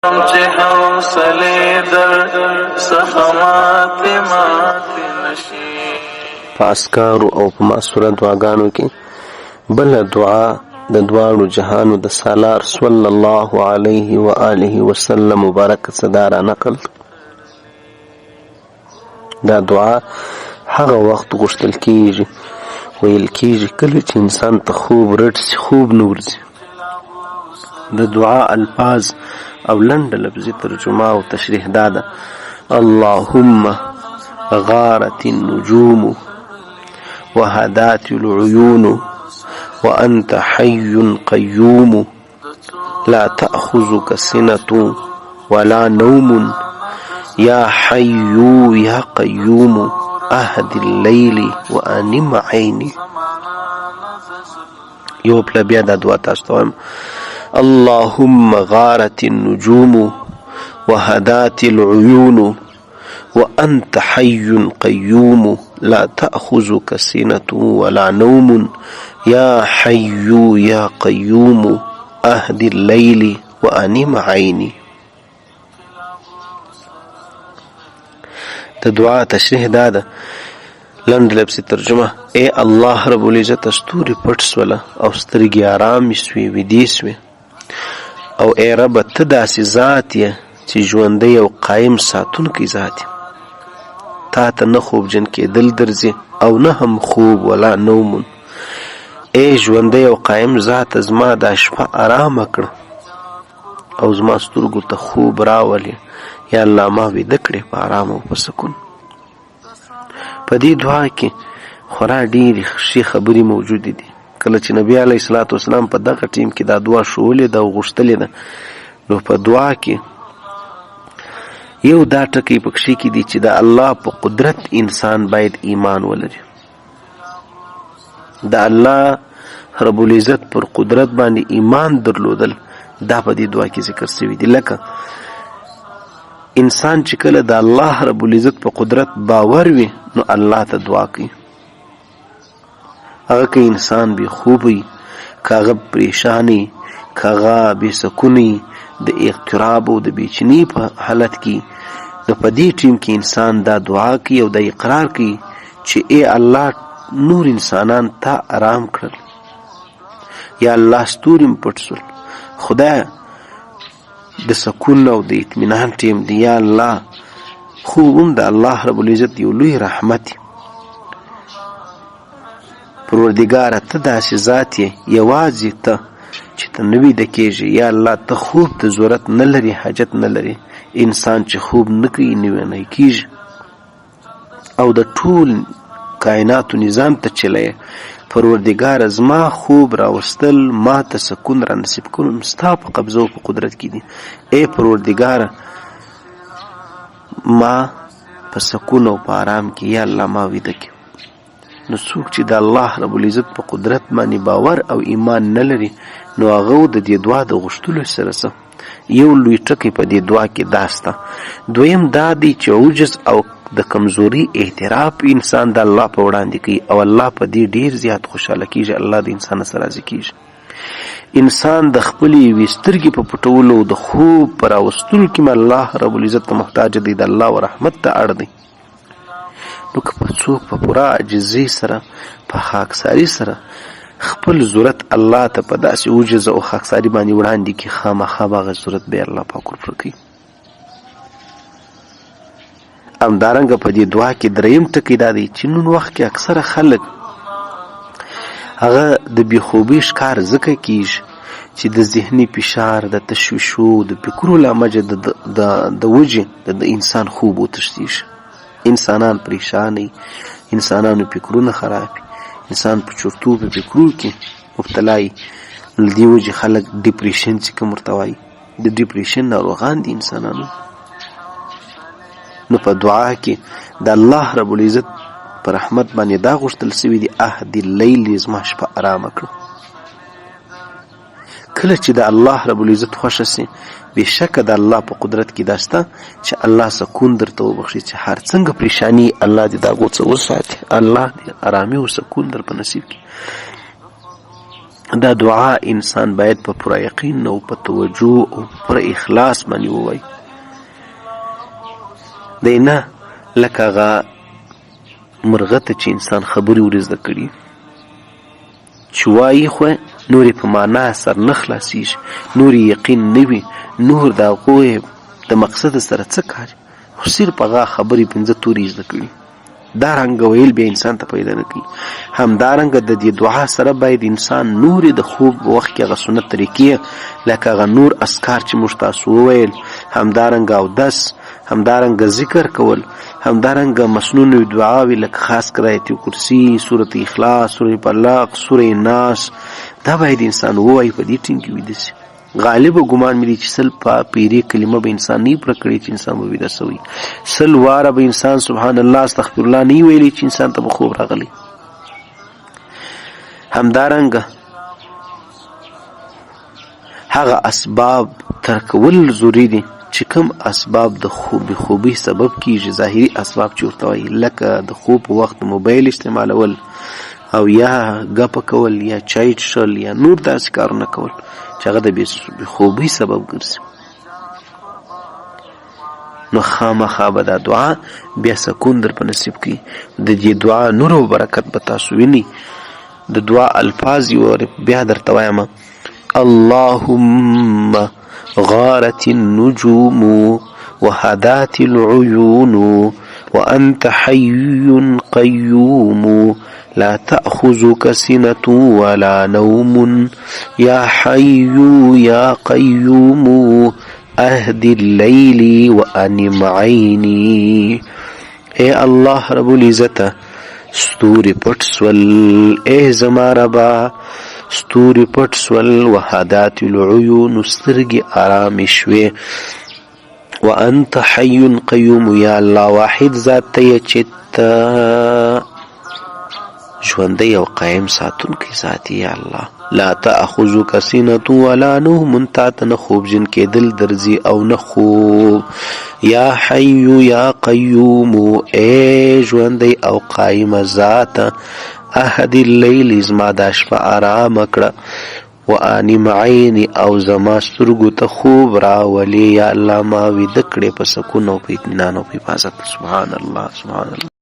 چې حوصلې در څخه ماتې نشي. په اسکارو او په معصوره دعاګانو کې بله دعا د دواړو جهانو د سالار صلی الله علیه و آله وسلم مبارک صدا را نقل. دا دعا هغه وخت غوښتل کیږي ویل کیږي کله چې انسان ته خوب رټ سي، خوب نه ورځي. د دعا الفاظ او لنډه لفظي ترجمه او تشریح دا ده: اللهم غارت النجوم وهدات العيون وأنت حي قيوم لا تأخذك سنة ولا نوم يا حي يا قيوم أهد الليل وأنم عيني. یو پله بیا دا دعا تاسو ته وایم: اللهم غارت النجوم وهدات العيون وأنت حي قيوم لا تأخذك سنة ولا نوم يا حي يا قيوم أهد الليل وأنم عيني. د دعا تشریح دا ده، لنډ لفظي ترجمه: اے الله رب العزت، ستوري پټ سوله او سترګې آرامې سوې ویدې سوې، او اے رب ته داسې ذات یې چې ژوندی او قایم ساتونکی ذات یې. تا ته نه خوبجن کېدل درځي او نه هم خوب ولا نومون. اے ژوندی او قایم ذات، زما دا شپه آرامه کړه او زما سترګو ته خوب راولې. یا الله ما ویده کړې په آرام او په سکون. په دې دعا کې خورا ډېرې ښې خبرې موجودې دي. کله چې نبی علیه الصلاة والسلام په دغه ټیم کې دا دعا ښوولې ده او غوښتلې ده، نو په دعا کې یو دا ټکی پکښې کې دي چې د الله په قدرت انسان باید ایمان ولري. د الله رب العزت پر قدرت باندې ایمان درلودل دا په دې دعا کې ذکر شوي دي. لکه انسان چې کله د الله رب العزت په قدرت باور وي نو الله ته دعا کوي. هغه که انسان بې خوب وي، که هغه پریشاني، که هغه بې سکوني، د اضطراب او د بېچیني په حالت کې، نو په دې ټیم کې انسان دا دعا کوي او دا اقرار کوي چې ای الله، نور انسانان تا آرام کړل، یا الله ستوري م پټ سول، خدای د سکون او د اطمینان ټیم دی. یا الله، خوب هم د الله رب العزت یو لوی رحمت دی. پروردګاره ته داسې ذات یې، یوازې ته چې ته نه ویده کېږي. یا الله، ته خوب ته ضرورت نه لري، حاجت نه لري. انسان چې خوب نه کوي نه ویښه کېږي او د ټول کائناتو نظام ته چلی. پروردګاره، زما خوب راوستل، ما ته سکون را نصیب کول ستا په قبضه او په قدرت کې دي. ای پروردګاره، ما په سکون او په آرام کې یا الله ما ویده کړي. نو څوک چې د الله رب العزت په قدرت باندې باور او ایمان نه لري، نو هغه د دې دعا د غوښتلو سره څه یو لوی ټکی په دې دعا کې دا سته. دویم دا دی چې عجز او د کمزوري اعتراف انسان د الله په وړاندې کوي او الله په دې ډیر زیات خوشحاله کیږي. الله د انسان سره راضي کیږي. انسان د خپلې یوې سترګې په پټولو او د خوب په راوستلو کې الله رب العزت ته محتاج دی، د الله و رحمت ته اړ دی. نو که په څوک په پوره عاجزۍ سره، په خاکساري سره خپل ضرورت الله ته په داسې عجز او خاکساري باندې وړاندې کړي، خامخا به هغه ضرورت به الله پاک ورپوره کوي. همدارنګه په دې دعا کې دریم ټکی دا دی چې نن وخت کې اکثره خلک هغه د بېخوبۍ ښکار ځکه کېږي چې د ذهني فشار، د تشویشو، د فکرو له امله د وجې د انسان خوب وتښتېږي. انسانان پریشاني، انسانانو فکرونه خرابي، انسان په چورتو په فکرو کې مبتلا وي. له دې وجې خلک ډپریشن چې کوم ورته وایي، د ډپریشن ناروغان دي انسانانو. نو په دعا کې د الله رب العزت په رحمت باندې دا غوښتل سوي دي: اهد الليل، زما شپه آرامه کړه. کله چې د الله رب العزت خوښه سي، بېشکه د الله په قدرت کې دا شته چې الله سکون درته وبخښي چې هر څنګه پریشاني الله دې دا غوڅه وساتي، الله دې آرامي او سکون در په نصیب کړي. دا دعا انسان باید په پوره یقین او په توجه او پوره اخلاص باندې ووایي. دی نه لکه هغه مرغه ته چې انسان خبرې ور زده کړي چې وایي خو نور په معنا سر نه خلاصېږي، نور یقین نه وي، نور د هغوی د مقصد سره څه کار، خو صرف هغه خبرې 5 تورې زده کړي. دا رنګه ویل بیا انسان ته پیدا نه کوي. همدارنګه د دې دعا سره باید انسان نور د خوب وخت کې هغه سنت طریقې لکه هغه نور اذکار چې موږ تاسو وویل، همدارنګه اودس، همدارنګه ذکر کول، همدارنګه مسنون دعاوې لکه خاص کر آیت کرسی، سورۃ اخلاص، سورۃ فلق، سورۃ ناس، دا باید انسان ووایي، په دې ټینګ کې ویده شي. غالب ګمان مې دی چې 100 پیری کلمه به انسان نه پوره کړي چې انسان به ویده سوی، 100 واره به انسان سبحان الله استغفر الله نه ویلی چې انسان ته به خوب راغلی. همدارنګه هغه اسباب ترکول ضروري دي چې کوم اسباب د خوبي سبب کیږي، ظاهري اسباب چې ورته وایي، لکه د خوب په وخت موبایل استعمالول او یا ګپه کول یا چای څښل یا نور داسې کارونه کول چې هغه د بې خوبۍ سبب ګرځي. نو خامخا به دا دعا بیا سکون در په نصیب کړي. د دې دعا نور او برکت به تاسو ویني. د دعا الفاظ یو بیا درته وایم: اللهم غارت النجوم وهدات العيون وأنت حي قيوم لا تأخذك سنة ولا نوم يا حي يا قيوم أهد الليل وأنم عيني. اے الله رب العزت ستوري پټ سول، اے زما ربا ستوري پټ سول، وهدات العيون سترګي آرام شوي، وانت حي قيوم یا الله واحد ذات ته چې ژوندی او قائم ساتونکی ذات یا الله. لا تأخذك سنة ولا نوم، تا ته نه خوب جن کېدل درځي او نه خوب. یا حي یا قيوم اے ژوندی او قائم ذات، اهد الليل زما د شپه آرام کړه، وانم عیني او زما سترګو ته خوب راولي یا الله ما ویده کړې په سکون او په اطمینان او په حفاظت. سبحان الله سبحان الله.